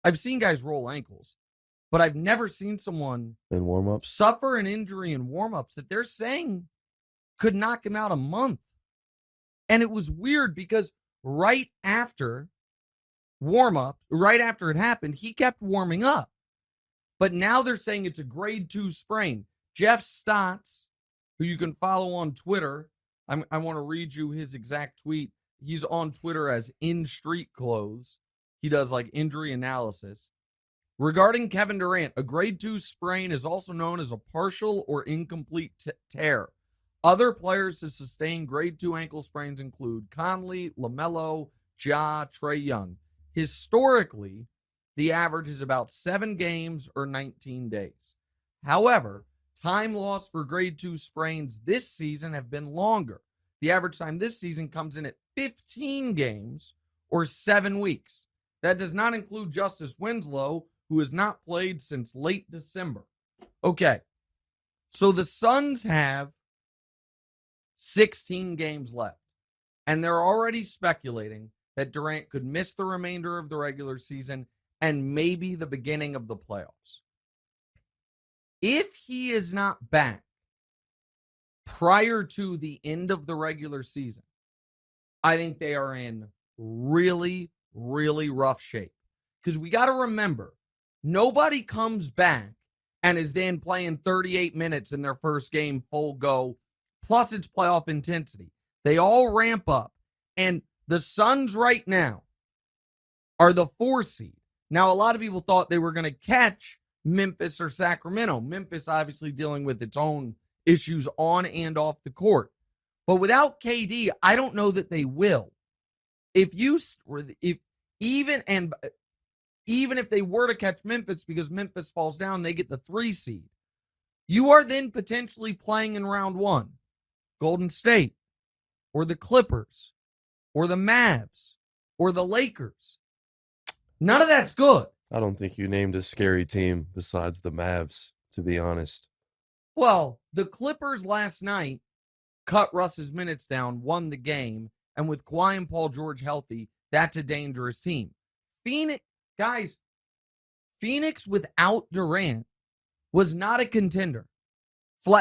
I've seen guys roll ankles, but I've never seen someone in warmups suffer an injury in warmups that they're saying could knock him out a month. And it was weird because right after warm-up, right after it happened, he kept warming up. But now they're saying it's a grade 2 sprain. Jeff Stotts, who you can follow on Twitter, I want to read you his exact tweet. He's on Twitter as In Street Clothes. He does like injury analysis. Regarding Kevin Durant, a grade 2 sprain is also known as a partial or incomplete tear. Other players to sustain grade 2 ankle sprains include Conley, LaMelo, Ja, Trae Young. Historically, the average is about 7 games or 19 days. However, time lost for grade 2 sprains this season have been longer. The average time this season comes in at 15 games or 7 weeks. That does not include Justice Winslow, who has not played since late December. Okay, so the Suns have 16 games left, and they're already speculating that Durant could miss the remainder of the regular season and maybe the beginning of the playoffs. If he is not back prior to the end of the regular season, I think they are in really, really rough shape. Because we got to remember, nobody comes back and is then playing 38 minutes in their first game full go, plus it's playoff intensity. They all ramp up. And the Suns right now are the 4 seed. Now, a lot of people thought they were going to catch Memphis or Sacramento. Memphis obviously dealing with its own issues on and off the court. But without KD, I don't know that they will. Even if they were to catch Memphis, because Memphis falls down, they get the 3 seed. You are then potentially playing in round 1, Golden State, or the Clippers, or the Mavs, or the Lakers. None of that's good. I don't think you named a scary team besides the Mavs, to be honest. Well, the Clippers last night cut Russ's minutes down, won the game, and with Kawhi and Paul George healthy, that's a dangerous team. Phoenix without Durant was not a contender.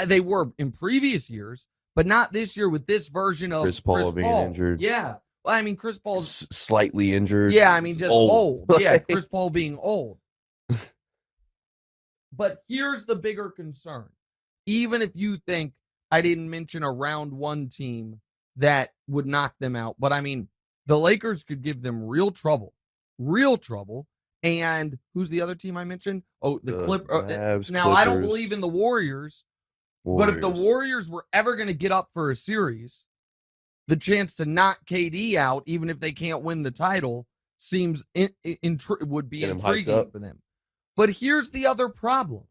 They were in previous years, but not this year with this version of Chris Paul being injured. Yeah. Well, I mean, Chris Paul's slightly injured. Yeah, I mean, just old. Yeah, Chris Paul being old. But here's the bigger concern. Even if you think I didn't mention a round 1 team that would knock them out, but I mean, the Lakers could give them real trouble. Real trouble. And who's the other team I mentioned? Oh, the Clippers. Now, I don't believe in the Warriors. But if the Warriors were ever going to get up for a series, the chance to knock KD out, even if they can't win the title, seems would be intriguing for them. But here's the other problem.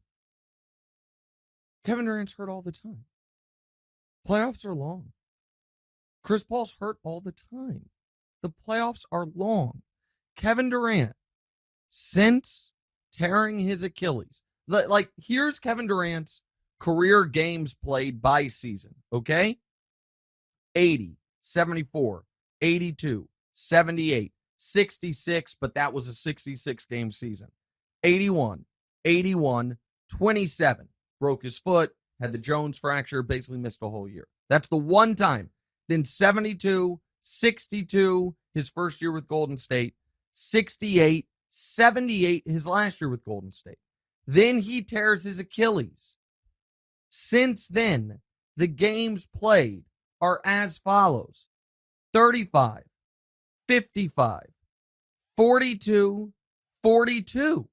Kevin Durant's hurt all the time. Playoffs are long. Chris Paul's hurt all the time. The playoffs are long. Kevin Durant, since tearing his Achilles, here's Kevin Durant's career games played by season, okay? 80, 74, 82, 78, 66, but that was a 66-game season. 81, 27, broke his foot, had the Jones fracture, basically missed a whole year. That's the one time. Then 72, 62, his first year with Golden State, 68, 78, his last year with Golden State. Then he tears his Achilles. Since then, the games played are as follows: 35, 55, 42, 42.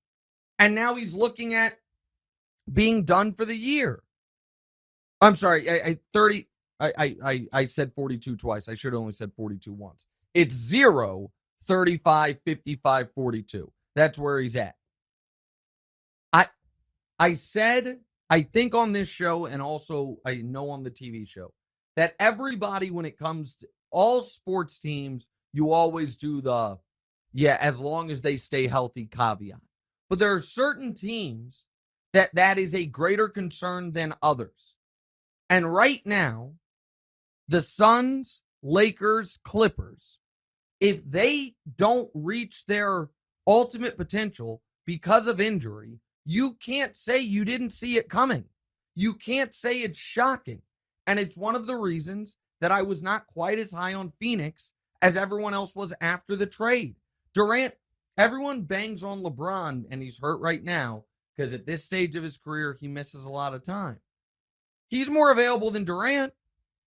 And now he's looking at being done for the year. I'm sorry, I said 42 twice. I should have only said 42 once. It's 0, 35, 55, 42. That's where he's at. I said, I think on this show, and also I know on the TV show, that everybody, when it comes to all sports teams, you always do as long as they stay healthy caveat. But there are certain teams that is a greater concern than others. And right now, the Suns, Lakers, Clippers, if they don't reach their ultimate potential because of injury, you can't say you didn't see it coming. You can't say it's shocking. And it's one of the reasons that I was not quite as high on Phoenix as everyone else was after the trade. Durant, everyone bangs on LeBron, and he's hurt right now because at this stage of his career, he misses a lot of time. He's more available than Durant.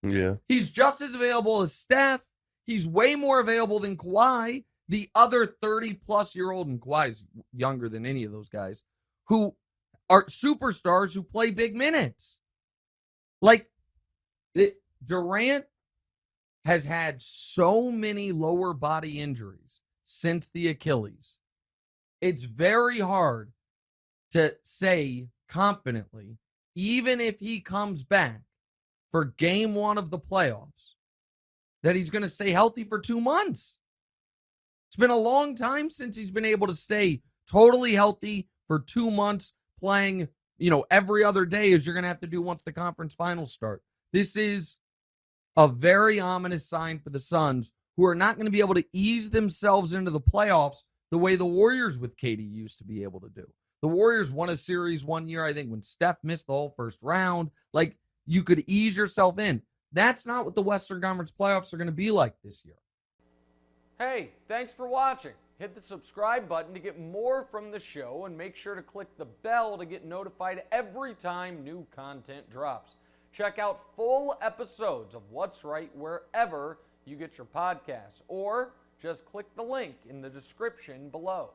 Yeah. He's just as available as Steph. He's way more available than Kawhi, the other 30-plus-year-old, and Kawhi's younger than any of those guys, who are superstars who play big minutes. Like, Durant has had so many lower body injuries since the Achilles. It's very hard to say confidently, even if he comes back for game one of the playoffs, that he's going to stay healthy for 2 months. It's been a long time since he's been able to stay totally healthy for 2 months, playing, every other day, as you're going to have to do once the conference finals start. This is a very ominous sign for the Suns, who are not going to be able to ease themselves into the playoffs the way the Warriors with KD used to be able to do. The Warriors won a series one year, I think, when Steph missed the whole first round. Like, you could ease yourself in. That's not what the Western Conference playoffs are going to be like this year. Hey, thanks for watching. Hit the subscribe button to get more from the show, and make sure to click the bell to get notified every time new content drops. Check out full episodes of What's Right wherever you get your podcasts, or just click the link in the description below.